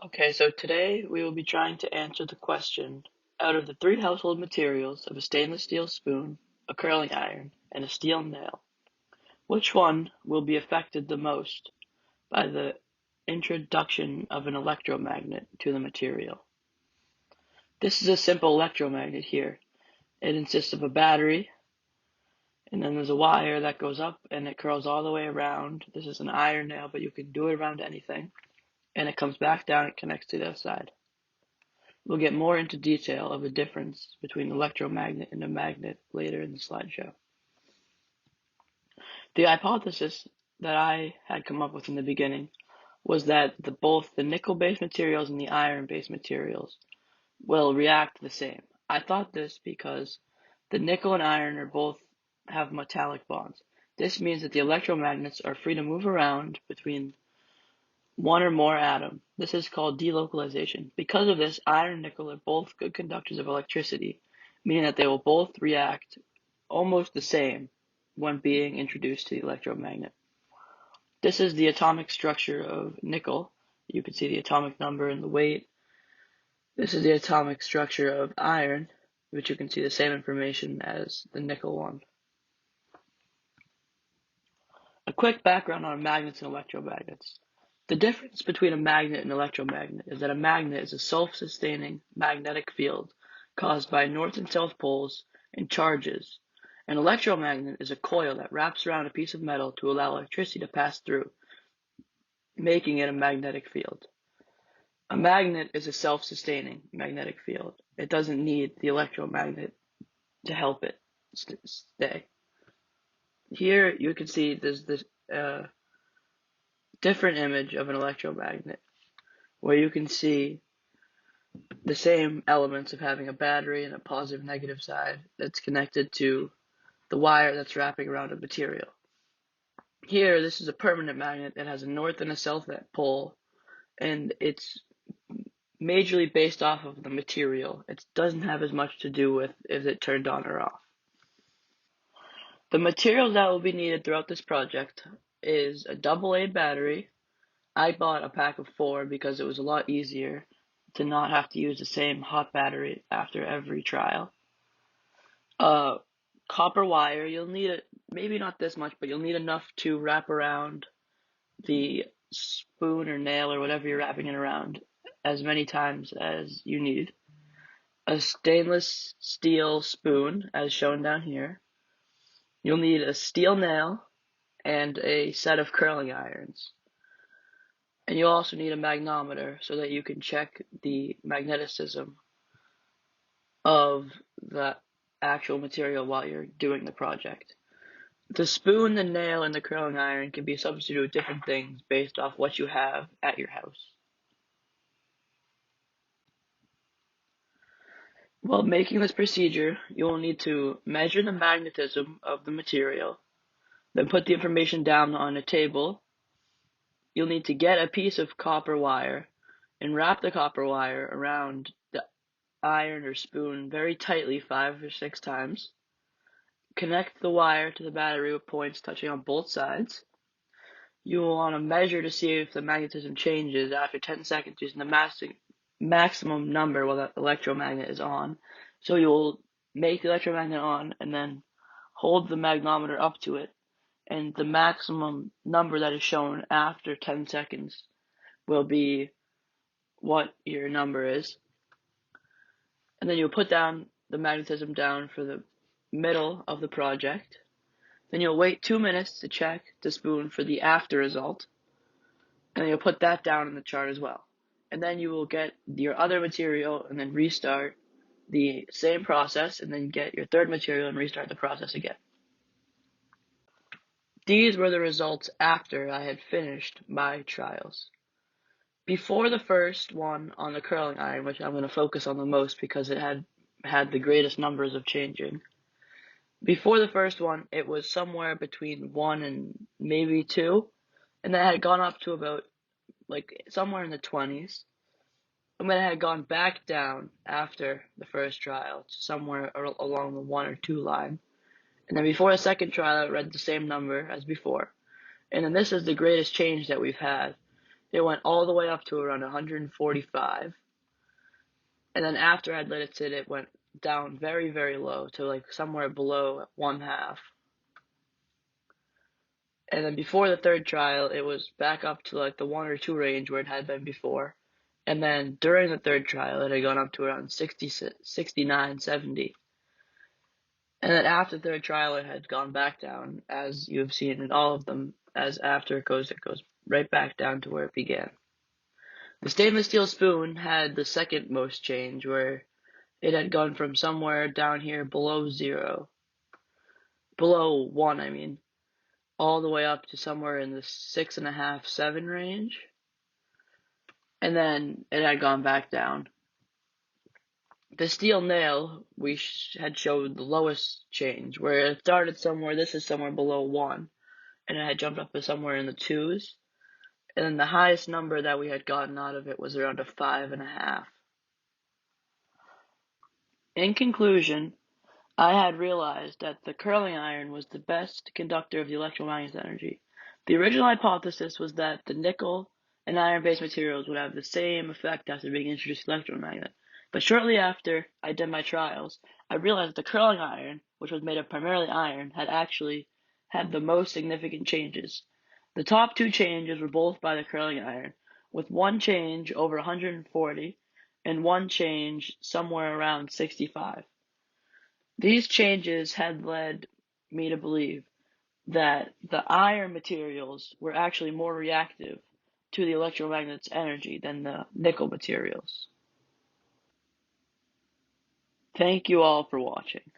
Okay, so today we will be trying to answer the question, out of the three household materials of a stainless steel spoon, a curling iron, and a steel nail, which one will be affected the most by the introduction of an electromagnet to the material? This is a simple electromagnet here. It consists of a battery, and then there's a wire that goes up and it curls all the way around. This is an iron nail, but you can do it around anything. And it comes back down and connects to the other side. We'll get more into detail of the difference between an electromagnet and a magnet later in the slideshow. The hypothesis that I had come up with in the beginning was that both the nickel-based materials and the iron-based materials will react the same. I thought this because the nickel and iron are both have metallic bonds. This means that the electromagnets are free to move around between one or more atom. This is called delocalization. Because of this, iron and nickel are both good conductors of electricity, meaning that they will both react almost the same when being introduced to the electromagnet. This is the atomic structure of nickel. You can see the atomic number and the weight. This is the atomic structure of iron, which you can see the same information as the nickel one. A quick background on magnets and electromagnets. The difference between a magnet and electromagnet is that a magnet is a self-sustaining magnetic field caused by north and south poles and charges. An electromagnet is a coil that wraps around a piece of metal to allow electricity to pass through, making it a magnetic field. A magnet is a self-sustaining magnetic field. It doesn't need the electromagnet to help it stay. Here you can see there's this different image of an electromagnet where you can see the same elements of having a battery and a positive negative side that's connected to the wire that's wrapping around a material. Here, this is a permanent magnet that has a north and a south pole, and it's majorly based off of the material. It doesn't have as much to do with if it turned on or off. The materials that will be needed throughout this project is a AA battery. I bought a pack of 4 because it was a lot easier to not have to use the same hot battery after every trial. Copper wire, you'll need it, maybe not this much, but you'll need enough to wrap around the spoon or nail or whatever you're wrapping it around as many times as you need. A stainless steel spoon, as shown down here. You'll need a steel nail and a set of curling irons. And you'll also need a magnometer so that you can check the magneticism of the actual material while you're doing the project. The spoon, the nail, and the curling iron can be substituted with different things based off what you have at your house. While making this procedure, you will need to measure the magnetism of the material, then put the information down on a table. You'll need to get a piece of copper wire and wrap the copper wire around the iron or spoon very tightly 5 or 6 times. Connect the wire to the battery with points touching on both sides. You will want to measure to see if the magnetism changes after 10 seconds using the maximum number while the electromagnet is on. So you'll make the electromagnet on and then hold the magnometer up to it, and the maximum number that is shown after 10 seconds will be what your number is. And then you'll put down the magnetism down for the middle of the project. Then you'll wait 2 minutes to check the spoon for the after result, and then you'll put that down in the chart as well. And then you will get your other material and then restart the same process, and then get your third material and restart the process again. These were the results after I had finished my trials. Before the first one on the curling iron, which I'm going to focus on the most because it had the greatest numbers of changing. Before the first one, it was somewhere between 1 and maybe 2, and then it had gone up to about somewhere in the 20s. And then it had gone back down after the first trial to somewhere along the 1 or 2 line. And then before the second trial, it read the same number as before. And then this is the greatest change that we've had. it went all the way up to around 145. And then after I'd let it sit, it went down very, very low to like somewhere below 1/2. And then before the third trial, it was back up to like the 1 or 2 range where it had been before. And then during the third trial, it had gone up to around 60, 69, 70. And then after the third trial, it had gone back down, as you have seen in all of them. As after it goes right back down to where it began. The stainless steel spoon had the second most change, where it had gone from somewhere down here below 0, below 1, I mean, all the way up to somewhere in the 6.5, 7 range. And then it had gone back down. The steel nail, we had showed the lowest change, where it started somewhere, this is somewhere below 1, and it had jumped up to somewhere in the 2s. And then the highest number that we had gotten out of it was around a 5.5. In conclusion, I had realized that the curling iron was the best conductor of the electromagnetic energy. The original hypothesis was that the nickel and iron-based materials would have the same effect after being introduced to the electromagnet. But shortly after I did my trials, I realized that the curling iron, which was made of primarily iron, had actually had the most significant changes. The top 2 changes were both by the curling iron, with one change over 140 and one change somewhere around 65. These changes had led me to believe that the iron materials were actually more reactive to the electromagnet's energy than the nickel materials. Thank you all for watching.